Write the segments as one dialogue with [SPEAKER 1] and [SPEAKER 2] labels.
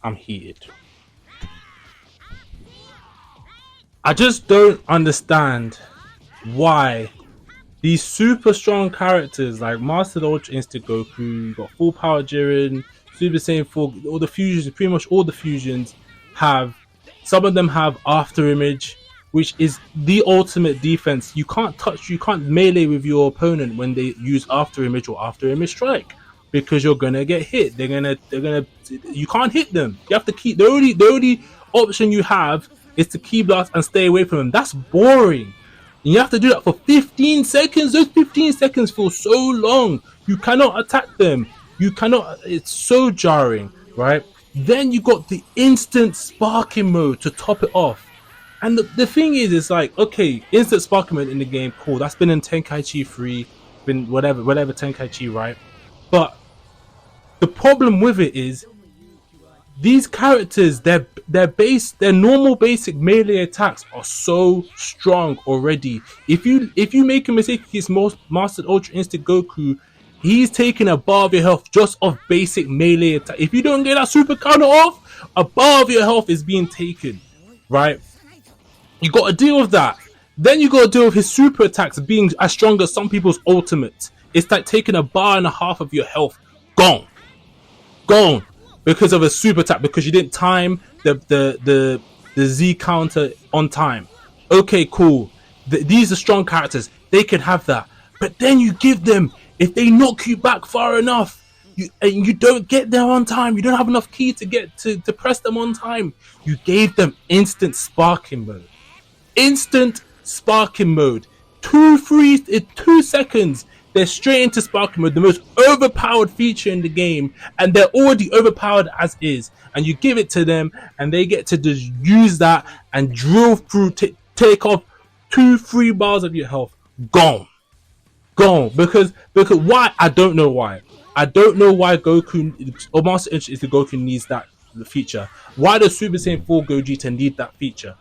[SPEAKER 1] I'm heated. I just don't understand why these super strong characters like Master Ultra Instinct Goku, you got Full Power Jiren, Super Saiyan 4, all the fusions, pretty much all the fusions have, some of them have After Image, which is the ultimate defense. You can't melee with your opponent when they use After Image or After Image Strike because you're gonna get hit. You can't hit them. You have to keep, the only option you have is to key blast and stay away from them. That's boring. You have to do that for 15 seconds. Those 15 seconds feel so long. You cannot attack them. You cannot. It's so jarring, right? Then you got the instant sparking mode to top it off. And the thing is, it's like, okay, instant sparking mode in the game, cool. That's been in Tenkaichi 3, been whatever Tenkaichi, right? But the problem with it is these characters, their normal basic melee attacks are so strong already. If you make a mistake against Master Ultra Instinct Goku, he's taking a bar of your health just off basic melee attack. If you don't get that super counter off, a bar of your health is being taken, right? You got to deal with that. Then you got to deal with his super attacks being as strong as some people's ultimates. It's like taking a bar and a half of your health, gone, because of a super attack, because you didn't time the Z counter on time. Okay, cool. These are strong characters. They can have that. But then you give them, if they knock you back far enough, you don't get there on time, you don't have enough key to get to press them on time, you gave them instant sparking mode. Instant sparking mode. 2 seconds. They're straight into sparking mode, the most overpowered feature in the game, and they're already overpowered as is. And you give it to them, and they get to just use that and drill through, take off 2-3 bars of your health. Gone. Because why? I don't know why. I don't know why Goku or Master Instinct Goku needs that feature. Why does Super Saiyan 4 Gogeta need that feature?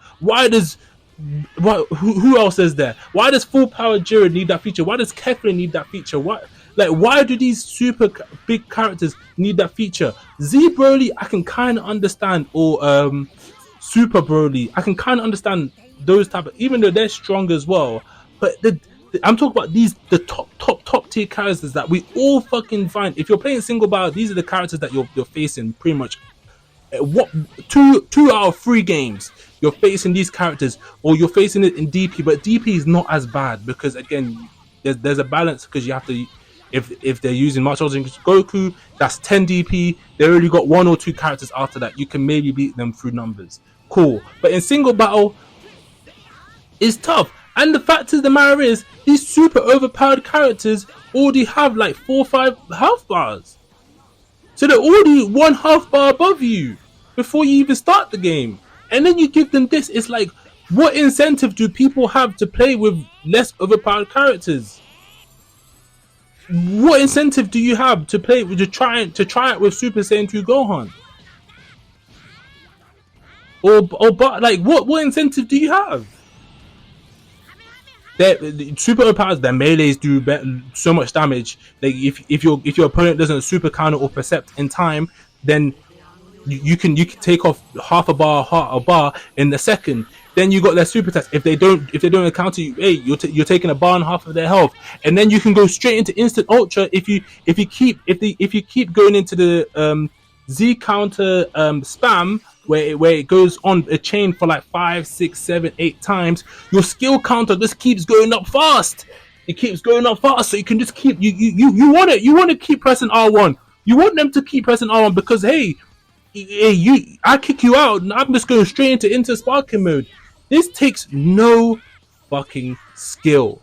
[SPEAKER 1] Who else is there? Why does Full Power Jiren need that feature? Why does Kefla need that feature? Why do these super big characters need that feature? Z Broly, I can kind of understand, or Super Broly, I can kind of understand those type of, even though they're strong as well. But I'm talking about the top tier characters that we all fucking find. If you're playing single battle, these are the characters that you're facing pretty much. What 2 out of 3 games you're facing these characters, or you're facing it in DP, but DP is not as bad because again there's a balance, because you have to, if they're using Martial Arts Goku, that's 10 DP. They already got 1 or 2 characters after that. You can maybe beat them through numbers, cool. But in single battle, it's tough. And the fact of the matter is, these super overpowered characters already have like 4 or 5 health bars. So they're already 1 half bar above you before you even start the game. And then you give them this. It's like, what incentive do people have to play with less overpowered characters? What incentive do you have to play with, to try it with Super Saiyan 2 Gohan? But like, what incentive do you have? Super overpowered, their melees do so much damage. Like if your opponent doesn't super counter or percept in time, then you can take off half a bar in a second. Then you got their super attacks. If they don't counter you, hey, you're taking a bar and half of their health, and then you can go straight into instant ultra if you keep going into the Z counter spam, where it goes on a chain for like 5, 6, 7, 8 times. Your skill counter just keeps going up fast. It keeps going up fast, so you can just keep you want it. You want to keep pressing R1. You want them to keep pressing R1 because hey, I kick you out, and I'm just going straight into sparking mode. This takes no fucking skill,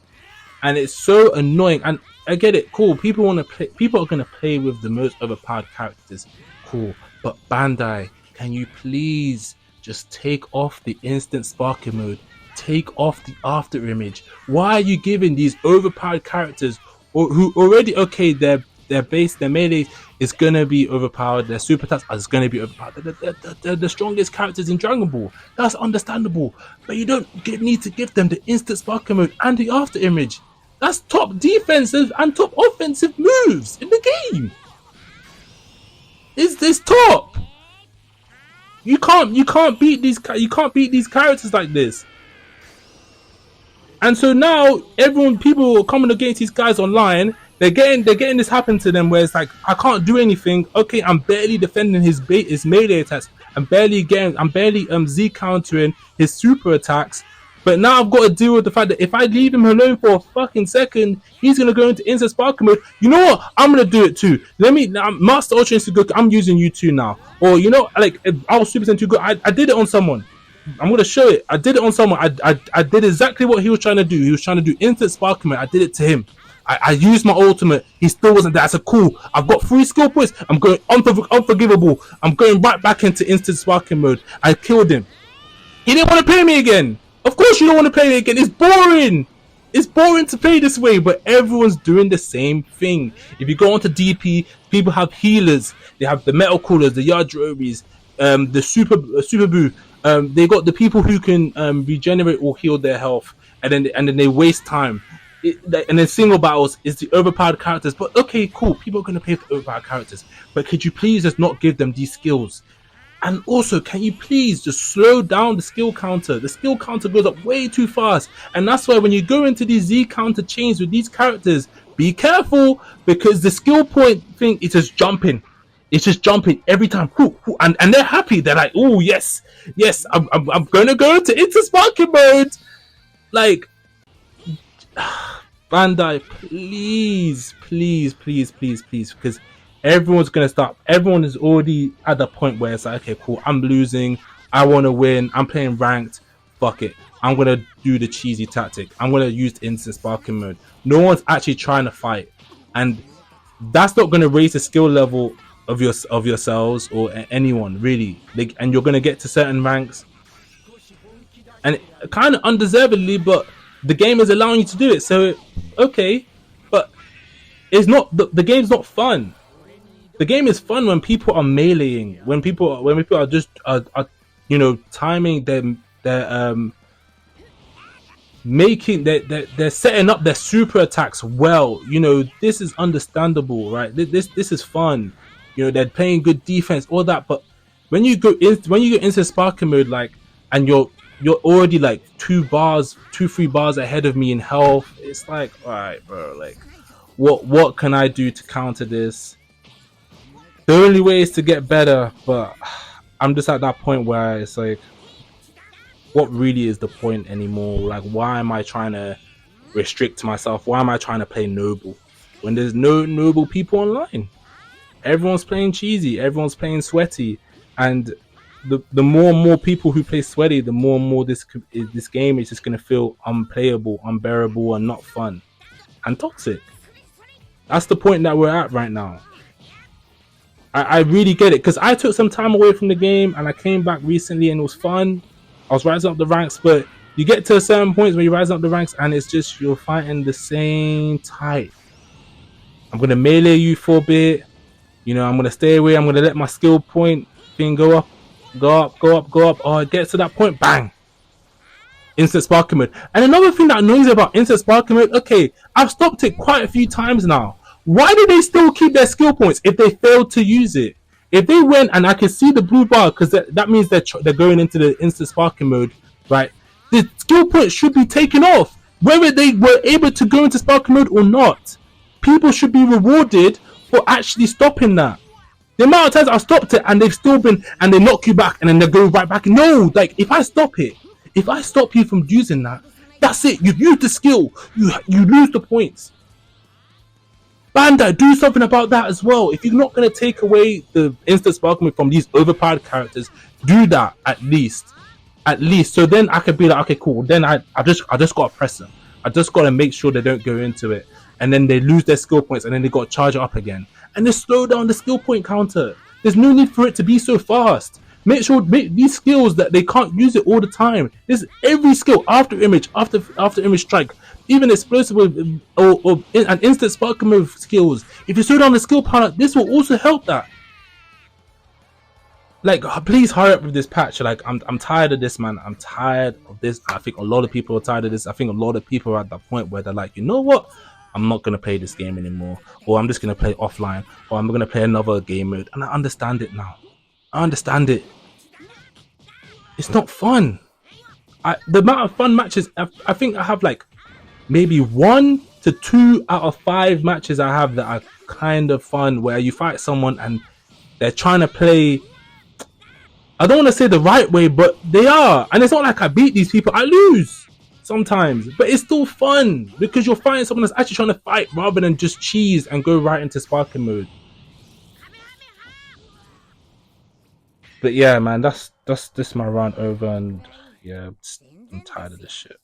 [SPEAKER 1] and it's so annoying. And I get it, cool. People want to play. People are going to play with the most overpowered characters, cool. But Bandai, can you please just take off the instant sparking mode? Take off the after image. Why are you giving these overpowered characters, or who already, okay, their melee is gonna be overpowered, their super attacks are gonna be overpowered. They're the strongest characters in Dragon Ball. That's understandable, but you don't need to give them the instant sparking mode and the after image. That's top defensive and top offensive moves in the game. It's top. You can't beat these characters like this. And so now people are coming against these guys online. They're getting this happen to them where it's like, I can't do anything. Okay, I'm barely defending his melee attacks. I'm barely Z countering his super attacks. But now I've got to deal with the fact that if I leave him alone for a fucking second, he's gonna go into instant sparking mode. You know what? I'm gonna do it too. Master Ultra Instant Goku. I'm using you too now. Or you know, like I was Super Saiyan 2 Goku. I did it on someone. I'm gonna show it. I did it on someone. I did exactly what he was trying to do. He was trying to do instant sparking mode. I did it to him. I used my ultimate. He still wasn't there. I said, cool. I've got 3 skill points. I'm going unforgivable. I'm going right back into instant sparking mode. I killed him. He didn't want to play me again. Of course you don't want to play me again. It's boring. It's boring to play this way, but everyone's doing the same thing. If you go onto DP, people have healers. They have the metal coolers, the Yardrobis, the super boo. They got the people who can regenerate or heal their health, and then they waste time. And then single battles is the overpowered characters. But okay, cool. People are going to pay for overpowered characters. But could you please just not give them these skills? And also, can you please just slow down the skill counter? The skill counter goes up way too fast. And that's why when you go into these Z counter chains with these characters, be careful, because the skill point thing is just jumping. It's just jumping every time. And they're happy. They're like, oh, yes, I'm going to go into sparking mode. Like, Bandai, please, because everyone's gonna stop. Everyone is already at the point where it's like, okay, cool, I'm losing, I want to win, I'm playing ranked, fuck it, I'm gonna do the cheesy tactic, I'm gonna use instant sparking mode. No one's actually trying to fight, and that's not gonna raise the skill level of yourselves or anyone really. Like, and you're gonna get to certain ranks, and kind of undeservedly, but the game is allowing you to do it. So okay, but it's not the game's not fun. The game is fun when people are meleeing, when people are just timing their making they're setting up their super attacks well. You know, this is understandable, right? This is fun. You know, they're playing good defense, all that. But when you go into sparking mode, like, and you're already like 2-3 bars ahead of me in health, it's like, all right, bro, like, what can I do to counter this? The only way is to get better, but I'm just at that point where it's like, what really is the point anymore? Like, why am I trying to restrict myself? Why am I trying to play noble when there's no noble people online? Everyone's playing cheesy, everyone's playing sweaty, and the more and more people who play sweaty, the more and more this game is just going to feel unplayable, unbearable, and not fun, and toxic. That's the point that we're at right now. I really get it, because I took some time away from the game and I came back recently and it was fun. I was rising up the ranks, but you get to certain points where you rise up the ranks and it's just you're fighting the same type. I'm going to melee you for a bit. You know, I'm going to stay away. I'm going to let my skill point thing go up. Oh, it gets to that point, bang, instant sparking mode. And another thing that annoys me about instant sparking mode, okay, I've stopped it quite a few times now. Why do they still keep their skill points if they failed to use it? If they went and I can see the blue bar, because that means they're going into the instant sparking mode, right? The skill points should be taken off, whether they were able to go into sparking mode or not. People should be rewarded for actually stopping that. The amount of times I've stopped it and they've still been, and they knock you back and then they go right back. No, like, if I stop you from using that, that's it. You've used the skill. You lose the points. Bandai, do something about that as well. If you're not going to take away the instant sparkling from these overpowered characters, do that at least. So then I could be like, okay, cool. Then I just got to press them. I just got to make sure they don't go into it. And then they lose their skill points and then they got to charge it up again. And they slow down the skill point counter. There's no need for it to be so fast. Make these skills that they can't use it all the time. This every skill after image strike, even explosive or an instant spark move skills. If you slow down the skill power, this will also help that. Like, please hurry up with this patch. Like, I'm tired of this, man. I'm tired of this. I think a lot of people are tired of this. I think a lot of people are at that point where they're like, you know what? I'm not going to play this game anymore. Or I'm just going to play offline. Or I'm going to play another game mode. And I understand it now. I understand it. it's not fun. The amount of fun matches, I think I have like maybe 1 to 2 out of 5 matches I have that are kind of fun, where you fight someone and they're trying to play, I don't want to say the right way, but they are. And it's not like I beat these people. I lose sometimes, but it's still fun because you're fighting someone that's actually trying to fight rather than just cheese and go right into sparking mode. But yeah, man, that's this my rant over, and yeah, I'm tired of this shit.